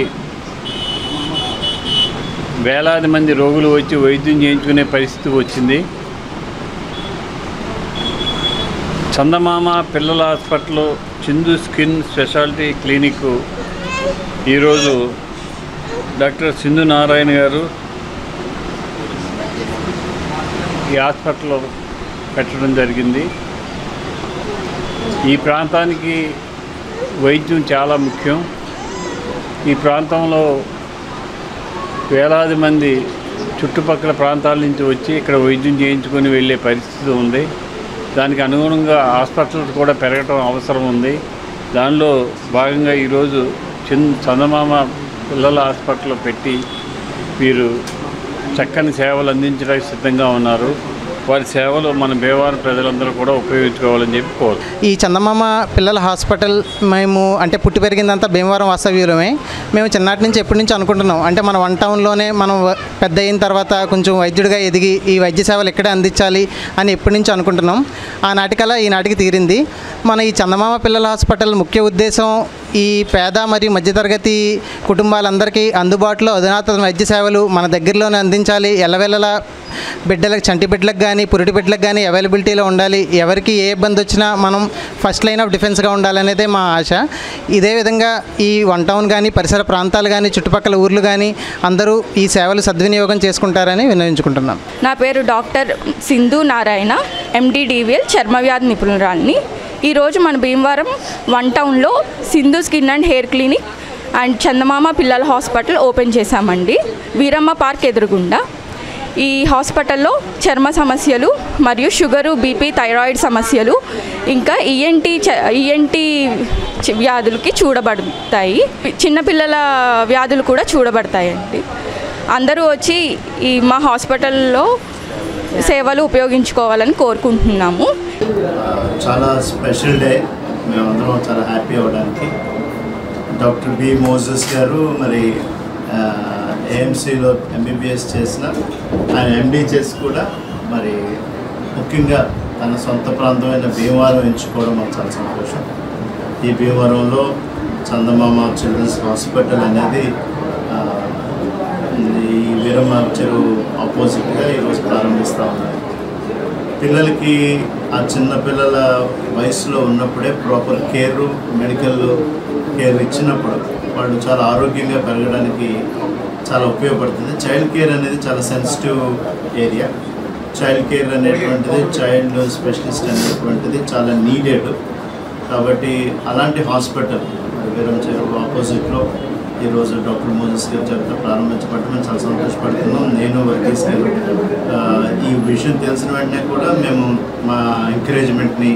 S4: వేలాది మంది రోగులు వచ్చి వైద్యం చేయించుకునే పరిస్థితి వచ్చింది. చందమామ పిల్లల హాస్పిటల్, చిందు స్కిన్ స్పెషాలిటీ క్లినిక్ ఈరోజు డాక్టర్ సింధు నారాయణ గారు ఈ హాస్పిటల్లో పెట్టడం జరిగింది. ఈ ప్రాంతానికి వైద్యం చాలా ముఖ్యం. ఈ ప్రాంతంలో వేలాది మంది చుట్టుపక్కల ప్రాంతాల నుంచి వచ్చి ఇక్కడ వైద్యం చేయించుకొని వెళ్ళే పరిస్థితి ఉంది. దానికి అనుగుణంగా హాస్పిటల్స్ కూడా పెరగటం అవసరం ఉంది. దానిలో భాగంగా ఈరోజు చందమామ పిల్లల హాస్పిటల్ పెట్టి వీరు చక్కని సేవలు అందించడానికి సిద్ధంగా ఉన్నారు. వారి సేవలు మన భీమవరం ప్రజలందరూ కూడా ఉపయోగించుకోవాలని చెప్పి కోరు.
S5: ఈ చందమామ పిల్లల హాస్పిటల్ మేము అంటే పుట్టి పెరిగిందంతా భీమవరం వాస్తవ్యులమే. మేము చిన్నటి నుంచి ఎప్పటి నుంచి అనుకుంటున్నాం, అంటే మన వన్ టౌన్లోనే మనం పెద్ద అయిన తర్వాత కొంచెం వైద్యుడిగా ఎదిగి ఈ వైద్య సేవలు ఎక్కడే అందించాలి అని ఎప్పటి నుంచి అనుకుంటున్నాం. ఆ నాటికలా ఈనాటికి తీరింది. మన ఈ చందమామ పిల్లల హాస్పిటల్ ముఖ్య ఉద్దేశం ఈ పేద మరియు మధ్యతరగతి కుటుంబాలందరికీ అందుబాటులో అధునాతన వైద్య సేవలు మన దగ్గరలోనే అందించాలి. ఎల్లవెల్లలా బిడ్డలకు, చంటి బిడ్డలకు కానీ పురిటి బిడ్డలకు కానీ అవైలబిలిటీలో ఉండాలి. ఎవరికి ఏ ఇబ్బంది వచ్చినా మనం ఫస్ట్ లైన్ ఆఫ్ డిఫెన్స్గా ఉండాలనేదే మా ఆశ. ఇదే విధంగా ఈ వన్ టౌన్ కానీ పరిసర ప్రాంతాలు కానీ చుట్టుపక్కల ఊర్లు కానీ అందరూ ఈ సేవలు సద్వినియోగం చేసుకుంటారని విన్నవించుకుంటున్నాం.
S6: నా పేరు డాక్టర్ సింధు నారాయణ, MD/DVL చర్మవ్యాధి నిపుణురాలిని. ఈరోజు మన భీమవరం వన్ టౌన్లో Sindhu skin and hair clinic and Chandamama పిల్లల హాస్పిటల్ ఓపెన్ చేశామండి, వీరమ్మ పార్క్ ఎదురుగుండా. ఈ హాస్పిటల్లో చర్మ సమస్యలు మరియు షుగరు, బీపీ, థైరాయిడ్ సమస్యలు ఇంకా ఈఎన్టీ వ్యాధులకి చూడబడతాయి. చిన్నపిల్లల వ్యాధులు కూడా చూడబడతాయండి. అందరూ వచ్చి మా హాస్పిటల్లో సేవలు ఉపయోగించుకోవాలని కోరుకుంటున్నాము.
S7: చాలా స్పెషల్ డే, మేమందరం చాలా హ్యాపీ అవ్వడానికి. డాక్టర్ బి మోజెస్ గారు మరి AMCలో MBBS చేసిన ఆయన MD చేసి కూడా మరి ముఖ్యంగా తన సొంత ప్రాంతమైన భీమవరం ఎంచుకోవడం మాకు చాలా సంతోషం. ఈ భీమవరంలో చందమామ చిల్డ్రన్స్ హాస్పిటల్ అనేది ఈ వీరమ్మ చెరువు ఆపోజిట్గా ఈరోజు ప్రారంభిస్తూ ఉన్నారు. పిల్లలకి ఆ చిన్న పిల్లల వయసులో ఉన్నప్పుడే ప్రాపర్ కేరు, మెడికల్ కేర్ ఇచ్చినప్పుడు వాళ్ళు చాలా ఆరోగ్యంగా పెరగడానికి చాలా ఉపయోగపడుతుంది. చైల్డ్ కేర్ అనేది చాలా సెన్సిటివ్ ఏరియా. చైల్డ్ కేర్ అనేటువంటిది, చైల్డ్ స్పెషలిస్ట్ అనేటువంటిది చాలా నీడెడ్. కాబట్టి అలాంటి హాస్పిటల్ వీరం చెరువు ఆపోజిట్లో ఈరోజు డాక్టర్ మోజెస్ గారు చెప్తే ప్రారంభించబడటం మేము చాలా సంతోషపడుతున్నాం. నేను వర్గీస్ గారు ఈ విషయం తెలిసిన వెంటనే కూడా మేము మా ఎంకరేజ్మెంట్ని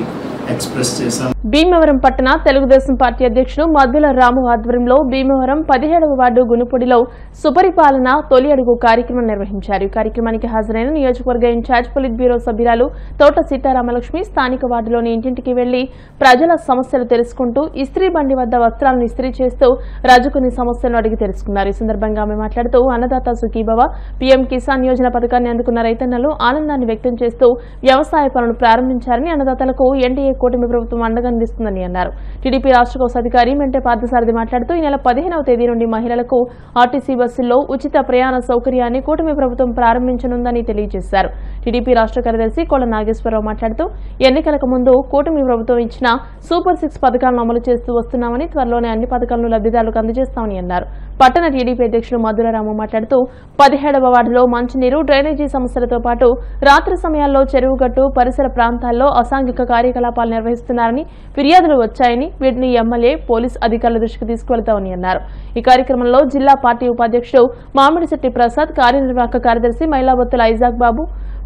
S7: ఎక్స్ప్రెస్ చేశాం.
S1: భీమవరం పట్టణ తెలుగుదేశం పార్టీ అధ్యక్షుడు మద్దుల రాము ఆధ్వర్యంలో భీమవరం 17వ వార్డు గునుపుడిలో సుపరిపాలన తొలి అడుగు కార్యక్రమం నిర్వహించారు. ఈ కార్యక్రమానికి హాజరైన నియోజకవర్గ ఇన్ఛార్జ్ పొలిట్ బ్యూరో సభ్యురాలు తోట సీతారామలక్ష్మి స్థానిక వార్డులోని ఇంటింటికి వెళ్లి ప్రజల సమస్యలు తెలుసుకుంటూ ఇస్త్రీ బండి వద్ద వస్త్రాలను ఇస్త్రీ చేస్తూ రాజుకుని సమస్యలను అడిగి తెలుసుకున్నారు. ఈ సందర్భంగా ఆమె మాట్లాడుతూ అన్నదాత సుఖీభవ, పీఎం కిసాన్ యోజన పథకాన్ని అందుకున్న రైతన్నలు ఆనందాన్ని వ్యక్తం చేస్తూ వ్యవసాయ పనులు ప్రారంభించారని, అన్నదాతలకు ఎన్డీఏ కూటమి ప్రభుత్వం అండగా అందిస్తుందని అన్నారు. టీడీపీ రాష్ట్ర కోశాధికారి మెంటే పార్థసారథి మాట్లాడుతూ ఈ నెల 15వ తేదీ నుండి మహిళలకు ఆర్టీసీ బస్సుల్లో ఉచిత ప్రయాణ సౌకర్యాన్ని కూటమి ప్రభుత్వం ప్రారంభించనుందని తెలియజేశారు. టీడీపీ రాష్ట్ర కార్యదర్శి కోళ్ల నాగేశ్వరరావు మాట్లాడుతూ ఎన్నికలకు ముందు కూటమి ప్రభుత్వం ఇచ్చిన సూపర్ 6 పథకాలను అమలు చేస్తూ వస్తున్నామని, త్వరలోనే అన్ని పథకాలను లబ్ధిదారులకు అందజేస్తామని అన్నారు. పట్టణ టీడీపీ అధ్యక్షుడు మధురరాము మాట్లాడుతూ 17వ వార్డులో మంచినీరు, డ్రైనేజీ సమస్యలతో పాటు రాత్రి సమయాల్లో చెరువుగట్టు పరిసర ప్రాంతాల్లో అసాంఘిక కార్యకలాపాలు నిర్వహిస్తున్నారని ఫిర్యాదులు వచ్చాయని, వీటిని ఎమ్మెల్యే, పోలీస్ అధికారుల దృష్టికి తీసుకువెళ్తామని అన్నారు. ఈ కార్యక్రమంలో జిల్లా పార్టీ ఉపాధ్యక్షుడు మామిడిశెట్టి ప్రసాద్, కార్యనిర్వాహక కార్యదర్శి మైలాబొత్తుల ఐజాక్ బాబు,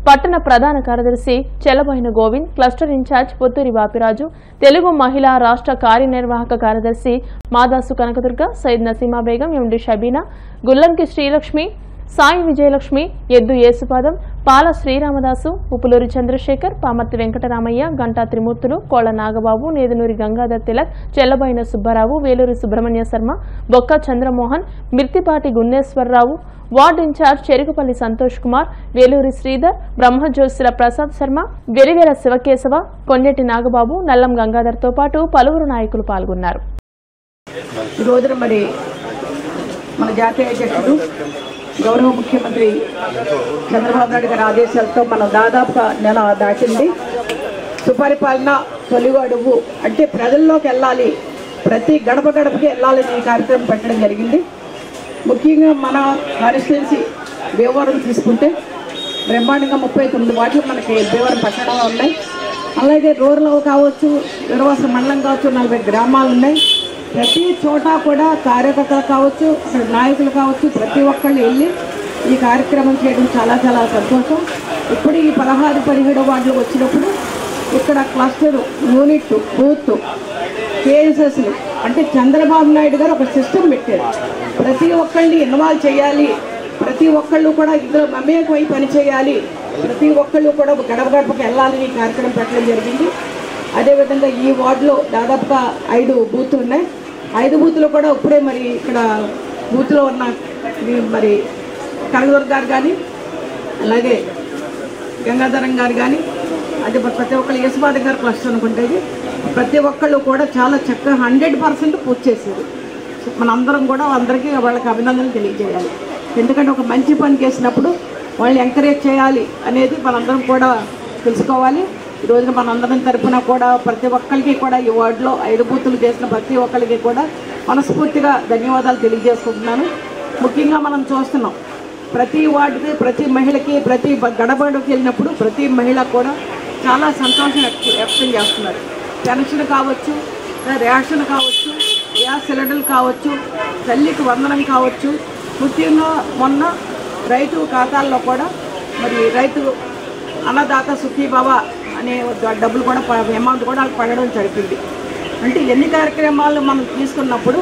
S1: పట్టణ ప్రధాన కార్యదర్శి చెలబోయిన గోవింద్, క్లస్టర్ ఇన్ఛార్జ్ పొత్తూరి బాపిరాజు, తెలుగు మహిళా రాష్ట్ర కార్యనిర్వాహక కార్యదర్శి మాదాసు కనకదుర్గ, సయ్యద్ నసీమా బేగం, ఎండి షబీనా, గుల్లంకి శ్రీలక్ష్మి, సాయి విజయలక్ష్మి, ఎద్దు యేసుపాదం, పాల శ్రీరామదాసు, ఉపులూరి చంద్రశేఖర్, పామర్తి వెంకటరామయ్య, గంటా త్రిమూర్తులు, కోళ్ల నాగబాబు, నేదునూరి గంగాధర్ తిలక్, చెల్లబైన సుబ్బారావు, వేలూరి సుబ్రహ్మణ్య శర్మ, బొక్క చంద్రమోహన్, మిర్తిపాటి గున్నేశ్వరరావు, వార్డు ఇన్ఛార్జ్ చెరుకుపల్లి సంతోష్ కుమార్, వేలూరి శ్రీధర్, బ్రహ్మజ్యోతిల ప్రసాద్ శర్మ, వెరివేల శివకేశవ, కొండెటి నాగబాబు, నల్లం గంగాధర్తో పాటు పలువురు నాయకులు పాల్గొన్నారు.
S8: ఈ రోజున మరి మన జాతీయ అధ్యక్షుడు గౌరవ ముఖ్యమంత్రి చంద్రబాబు నాయుడు గారి ఆదేశాలతో మనం దాదాపుగా నెల దాటింది. సుపరిపాలన తొలి అడుగు అంటే ప్రజల్లోకి వెళ్ళాలి, ప్రతి గడప గడపకి వెళ్ళాలని ఈ కార్యక్రమం పెట్టడం జరిగింది. ముఖ్యంగా మన కాన్స్టిట్యున్సీ భీమవరం తీసుకుంటే బ్రహ్మాండంగా 39 వార్డులు మనకి భీమవరం పట్టణంలో ఉన్నాయి. అలాగే రూరల్ కావచ్చు, విరవాస మండలం కావచ్చు, 40 గ్రామాలు ఉన్నాయి. ప్రతి చోట కూడా కార్యకర్తలు కావచ్చు, నాయకులు కావచ్చు, ప్రతి ఒక్కళ్ళు వెళ్ళి ఈ కార్యక్రమం చేయడం చాలా చాలా సంతోషం. ఇప్పుడు ఈ 16-17 వార్డులు వచ్చినప్పుడు ఇక్కడ క్లస్టర్, యూనిట్, బూత్, కేఎస్ఎస్లు అంటే చంద్రబాబు నాయుడు గారు ఒక సిస్టమ్ పెట్టారు. ప్రతి ఒక్కళ్ళని ఇన్వాల్వ్ చేయాలి, ప్రతి ఒక్కళ్ళు కూడా ఇందులో మమేకమై పని చేయాలి, ప్రతి ఒక్కళ్ళు కూడా గడప గడపకి వెళ్ళాలని ఈ కార్యక్రమం పెట్టడం జరిగింది. అదేవిధంగా ఈ వార్డులో దాదాపుగా 5 బూతులు ఉన్నాయి. 5 బూతులు కూడా ఇప్పుడే మరి ఇక్కడ బూత్లో ఉన్న మరి కనగూరు గారు కానీ, అలాగే గంగాధరం గారు కానీ, అదే ప్రతి ఒక్కళ్ళు యేసుబాధ గారు క్లస్టర్ అనుకుంటేది ప్రతి ఒక్కళ్ళు కూడా చాలా చక్కగా 100% పూర్తి చేశారు. మనందరం కూడా అందరికీ వాళ్ళకి అభినందనలు తెలియజేయాలి. ఎందుకంటే ఒక మంచి పని చేసినప్పుడు వాళ్ళని ఎంకరేజ్ చేయాలి అనేది మనందరం కూడా తెలుసుకోవాలి. ఈ రోజున మనందరం తరఫున కూడా ప్రతి ఒక్కరికి కూడా ఈ వార్డులో 5 బూతులు చేసిన ప్రతి ఒక్కరికి కూడా మనస్ఫూర్తిగా ధన్యవాదాలు తెలియజేసుకుంటున్నాను. ముఖ్యంగా మనం చూస్తున్నాం ప్రతి వార్డుకి, ప్రతి మహిళకి, ప్రతి గడపడికి వెళ్ళినప్పుడు ప్రతి మహిళ కూడా చాలా సంతోషం వ్యక్తం చేస్తున్నారు. పెన్షన్ కావచ్చు, రేషన్ కావచ్చు, గ్యాస్ సిలిండర్లు కావచ్చు, తల్లికి వందనం కావచ్చు. ముఖ్యంగా మొన్న రైతు ఖాతాల్లో కూడా మరి రైతు అన్నదాత సుఖీభవ అనే డబ్బులు కూడా అమౌంట్ కూడా పడడం జరిగింది. అంటే ఎన్ని కార్యక్రమాలు మనం తీసుకున్నప్పుడు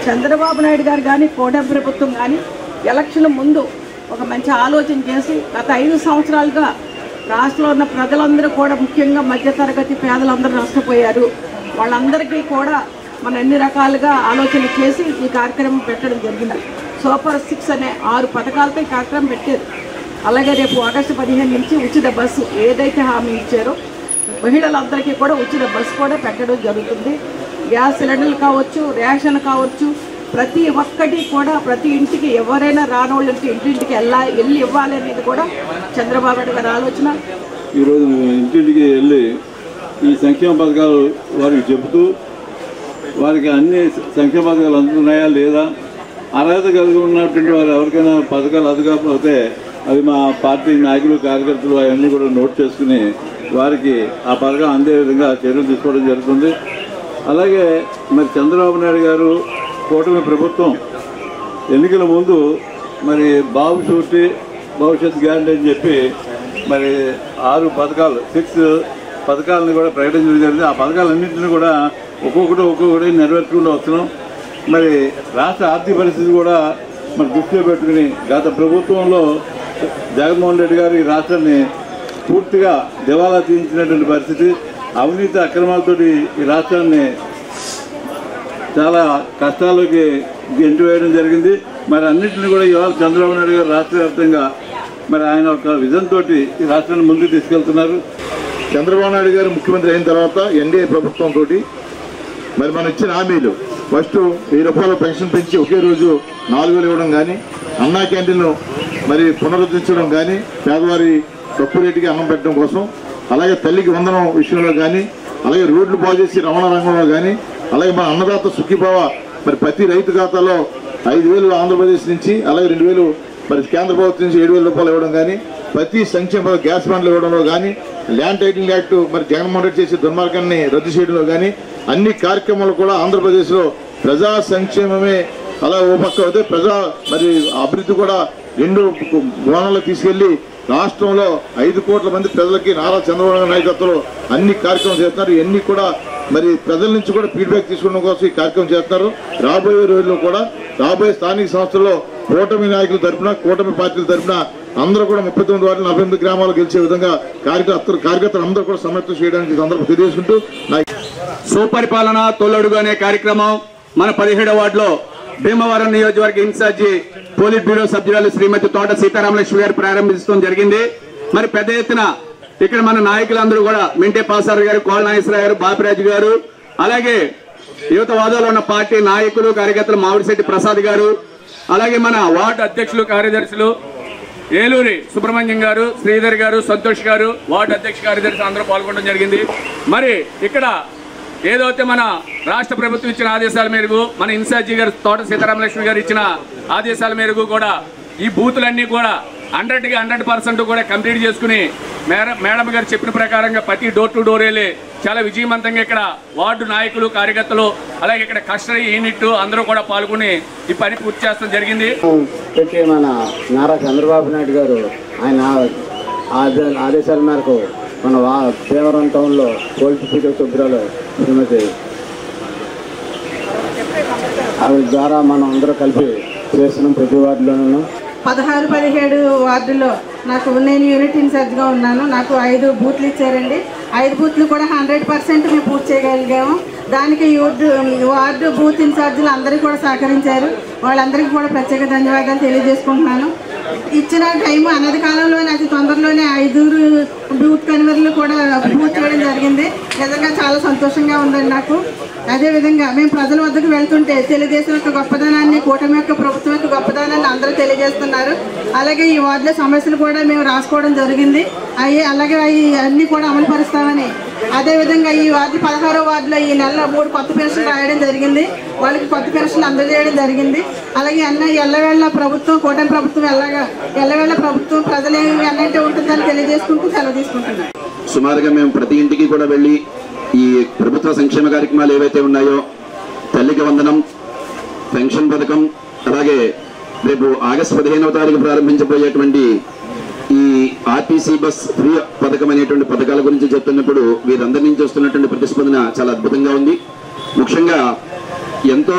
S8: చంద్రబాబు నాయుడు గారు కానీ, కూటమి ప్రభుత్వం కానీ ఎలక్షన్ ముందు ఒక మంచి ఆలోచన చేసి గత 5 సంవత్సరాలుగా రాష్ట్రంలో ఉన్న ప్రజలందరూ కూడా ముఖ్యంగా మధ్యతరగతి పేదలందరూ నష్టపోయారు. వాళ్ళందరికీ కూడా మనం అన్ని రకాలుగా ఆలోచన చేసి ఈ కార్యక్రమం పెట్టడం జరిగింది. సూపర్ 6 అనే 6 పథకాలపై కార్యక్రమం పెట్టారు. అలాగే రేపు ఆగస్టు 15 నుంచి ఉచిత బస్సు ఏదైతే హామీ ఇచ్చారో మహిళలందరికీ కూడా ఉచిత బస్సు కూడా పెట్టడం జరుగుతుంది. గ్యాస్ సిలిండర్లు కావచ్చు, రేషన్ కావచ్చు, ప్రతి ఒక్కటి కూడా ప్రతి ఇంటికి ఎవరైనా రానోళ్ళు ఇంటింటికి వెళ్ళి ఇవ్వాలి అనేది కూడా చంద్రబాబు నాయుడు గారి ఆలోచన.
S9: ఈరోజు ఇంటింటికి వెళ్ళి ఈ సంక్షేమ పథకాలు వారికి చెబుతూ వారికి అన్ని సంక్షేమ పథకాలు అందుతున్నాయా లేదా, అర్హత కలిగి ఉన్నటువంటి వారు ఎవరికైనా పథకాలు అందుకపోతే అవి మా పార్టీ నాయకులు, కార్యకర్తలు అవన్నీ కూడా నోట్ చేసుకుని వారికి ఆ పథకం అందే విధంగా చర్యలు తీసుకోవడం జరుగుతుంది. అలాగే మరి చంద్రబాబు నాయుడు గారు కూటమి ప్రభుత్వం ఎన్నికల ముందు మరి బాబు షూరిటీ భవిష్యత్ గ్యారంటీ అని చెప్పి మరి 6 పథకాలు 6 పథకాలను కూడా ప్రకటించడం జరిగింది. ఆ పథకాలన్నింటినీ కూడా ఒక్కొక్కటి నెరవేర్చుకుంటూ వస్తున్నాం. మరి రాష్ట్ర ఆర్థిక పరిస్థితి కూడా మరి దృష్టిలో పెట్టుకుని గత ప్రభుత్వంలో జగన్మోహన్ రెడ్డి గారు ఈ రాష్ట్రాన్ని పూర్తిగా దివాలా తీయించినటువంటి పరిస్థితి, అవినీతి అక్రమాలతోటి ఈ రాష్ట్రాన్ని చాలా కష్టాల్లోకి గెంటివేయడం జరిగింది. మరి అన్నింటినీ కూడా ఇవాళ చంద్రబాబు నాయుడు గారు రాష్ట్ర వ్యాప్తంగా మరి ఆయన ఒక విజన్ తోటి ఈ రాష్ట్రాన్ని ముందుకు తీసుకెళ్తున్నారు.
S2: చంద్రబాబు నాయుడు గారు ముఖ్యమంత్రి అయిన తర్వాత ఎన్డీఏ ప్రభుత్వంతో మరి మనం ఇచ్చిన హామీలు ఫస్ట్ 1000 రూపాయల పెన్షన్ పెంచి ఒకే రోజు 4000 ఇవ్వడం కానీ, అన్నా క్యాంటీన్ను మరి పునరుద్ధరించడం కానీ, పేదవారి తక్కువ రేటుకి అన్నం పెట్టడం కోసం, అలాగే తల్లికి వందనం విషయంలో కానీ, అలాగే రోడ్లు బాగు చేసి రవాణా రంగంలో కానీ, అలాగే మన అన్నదాత సుఖీభవ మరి ప్రతి రైతు ఖాతాలో 5000 ఆంధ్రప్రదేశ్ నుంచి, అలాగే 2000 మరి కేంద్ర ప్రభుత్వం నుంచి 7000 రూపాయలు ఇవ్వడం కానీ, ప్రతి సంక్షేమ గ్యాస్ బండ్లు ఇవ్వడంలో కానీ, ల్యాండ్ టైటిలింగ్ యాక్ట్ మరి జగన్మోహన్ రెడ్డి చేసే దుర్మార్గాన్ని రద్దు చేయడంలో కానీ అన్ని కార్యక్రమాలు కూడా ఆంధ్రప్రదేశ్లో ప్రజా సంక్షేమమే అలా ఓ పక్క అయితే ప్రజా మరి అభివృద్ధి కూడా 2 కోణాల్లో తీసుకెళ్లి రాష్ట్రంలో 5 కోట్ల మంది ప్రజలకి నారా చంద్రబాబు నాయుడు నాయకత్వంలో అన్ని కార్యక్రమాలు చేస్తున్నారు. ఇవన్నీ కూడా
S3: మరి ప్రజల నుంచి కూడా ఫీడ్బ్యాక్ తీసుకోవడం కోసం ఈ కార్యక్రమం చేస్తున్నారు. రాబోయే రోజుల్లో కూడా రాబోయే స్థానిక సంస్థల్లో కూటమి నాయకుల తరఫున, కూటమి పార్టీల తరఫున అందరూ కూడా 39 వార్డులు 48 గ్రామాలు గెలిచే విధంగా కార్యకర్తలు అందరూ కూడా సమర్థం చేయడానికి సందర్భం తెలియజేసుకుంటూ
S10: సుపరిపాలన తొలడుగు అనే కార్యక్రమం మన 17వ వార్డులో భీమవరం నియోజకవర్గ ఇన్ఛార్జి పోలిట్ బ్యూరో సభ్యురాలు శ్రీమతి తోట సీతారామలక్ష్మి గారు ప్రారంభించడం జరిగింది. మరి పెద్ద ఎత్తున ఇక్కడ మన నాయకులందరూ కూడా మింటే పాసారు గారు, కోళ్ళ నాగేశ్వరరావు గారు, బాపిరాజు గారు, అలాగే యువతవాదంలో ఉన్న పార్టీ నాయకులు కార్యకర్తలు మామిడిశెట్టి ప్రసాద్ గారు, అలాగే మన వార్డు అధ్యక్షులు కార్యదర్శులు ఏలూరి సుబ్రహ్మణ్యం గారు, శ్రీధర్ గారు, సంతోష్ గారు, వార్డు అధ్యక్ష కార్యదర్శి అందరూ పాల్గొనడం జరిగింది. మరి ఇక్కడ ఏదైతే మన రాష్ట్ర ప్రభుత్వం ఇచ్చిన ఆదేశాల మేరకు, మన ఇన్ఛార్జి గారు తోట సీతారామలక్ష్మి గారు ఇచ్చిన ఆదేశాల మేరకు కూడా ఈ బూతులన్నీ కూడా 100% కూడా కంప్లీట్ చేసుకుని మేడం గారు చెప్పిన ప్రకారంగా ప్రతి డోర్ టు డోర్ వెళ్ళి చాలా విజయవంతంగా ఇక్కడ వార్డు నాయకులు, కార్యకర్తలు, అలాగే ఇక్కడ కస్టడీ యూనిట్ అందరూ కూడా పాల్గొని ఈ పని పూర్తి చేస్తాం జరిగింది.
S11: మన నారా చంద్రబాబు నాయుడు గారు ఆయన ఆదేశాల మేరకు మన భీమవరం టౌన్లో పోలీసు పీఠ సభ్యురాలు శ్రీమతి ఆవిడ ద్వారా మనం అందరూ కలిపి చేస్తున్నాం. ప్రతి వార్డులోనూ
S12: 16-17 వార్డుల్లో నేను యూనిట్ ఇన్ఛార్జ్గా ఉన్నాను. నాకు 5 బూత్లు ఇచ్చారండి. 5 బూత్లు కూడా 100% మేము పూర్తి చేయగలిగాము. దానికి వార్డు బూత్ ఇన్ఛార్జీలు అందరికీ కూడా సహకరించారు. వాళ్ళందరికీ కూడా ప్రత్యేక ధన్యవాదాలు తెలియజేసుకుంటున్నాను. ఇచ్చిన టైం అనతి కాలంలోనే అతి తొందరలోనే 5 బూత్ కన్వీనర్లు కూడా పూర్తి చేయడం జరిగింది. నిజంగా చాలా సంతోషంగా ఉందండి నాకు. అదేవిధంగా మేము ప్రజల వద్దకు వెళ్తుంటే తెలుగుదేశం యొక్క గొప్పదనాన్ని, కూటమి యొక్క ప్రభుత్వం యొక్క గొప్పదనాన్ని అందరూ తెలియజేస్తున్నారు. అలాగే ఈ వార్డులో సమస్యలు కూడా మేము రాసుకోవడం జరిగింది. అలాగే అన్నీ కూడా అమలు పరుస్తామని, అదేవిధంగా ఈ వార్డు 16వ వార్డులో ఈ నెలలో 3 కొత్త పెన్షన్లు రాయడం జరిగింది. వాళ్ళకి కొత్త పెన్షన్లు అందజేయడం జరిగింది. అలాగే ఎల్లవేళ ప్రభుత్వం, కూటమి ప్రభుత్వం ఎల్లవేళ ప్రభుత్వం ప్రజలు అన్నంటే ఉంటుందని తెలియజేసుకుంటూ సెలవు తీసుకుంటున్నాం.
S10: సుమారుగా మేము ప్రతి ఇంటికి కూడా వెళ్ళి ఈ ప్రభుత్వ సంక్షేమ కార్యక్రమాలు ఏవైతే ఉన్నాయో, తల్లికి వందనం, పెన్షన్ పథకం, అలాగే రేపు ఆగస్టు 15వ తారీఖు ప్రారంభించబోయేటువంటి ఈ ఆర్టీసీ బస్ ఫ్రీ పథకం అనేటువంటి పథకాల గురించి చెప్తున్నప్పుడు వీరందరి నుంచి వస్తున్నటువంటి ప్రతిస్పందన చాలా అద్భుతంగా ఉంది. ముఖ్యంగా ఎంతో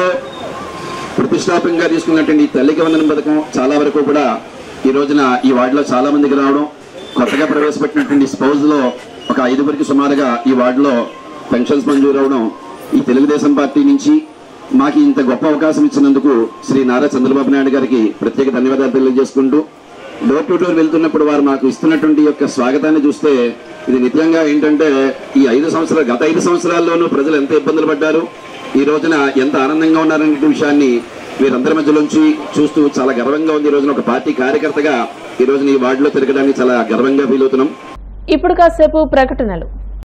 S10: ప్రతిష్టాత్మకంగా తీసుకున్నటువంటి ఈ తల్లికి వందనం పథకం చాలా వరకు కూడా ఈ రోజున ఈ వార్డులో చాలా మందికి రావడం, కొత్తగా ప్రవేశపెట్టినటువంటి స్పౌజ్ లో ఒక 5గురికి సుమారుగా ఈ వార్డులో పెన్షన్స్ మంజూరు అవడం, ఈ తెలుగుదేశం పార్టీ నుంచి మాకు ఇంత గొప్ప అవకాశం ఇచ్చినందుకు శ్రీ నారా చంద్రబాబు నాయుడు గారికి ప్రత్యేక ధన్యవాదాలు తెలియజేసుకుంటూ, డోర్ టు డోర్ వెళ్తున్నప్పుడు వారు మాకు ఇస్తున్నటువంటి యొక్క స్వాగతాన్ని చూస్తే ఇది నిజంగా ఏంటంటే ఈ గత 5 సంవత్సరాల్లోనూ ప్రజలు ఎంత ఇబ్బందులు పడ్డారు, ఈ రోజున ఎంత ఆనందంగా ఉన్నారనే విషయాన్ని వీరందరి మధ్యలోంచి చూస్తూ చాలా గర్వంగా ఉంది. ఈ రోజున ఒక పార్టీ కార్యకర్తగా ఈ రోజున ఈ వార్డులో తిరగడానికి చాలా గర్వంగా ఫీల్ అవుతున్నాం.
S1: ఇప్పుడు కాసేపు ప్రకటనలు.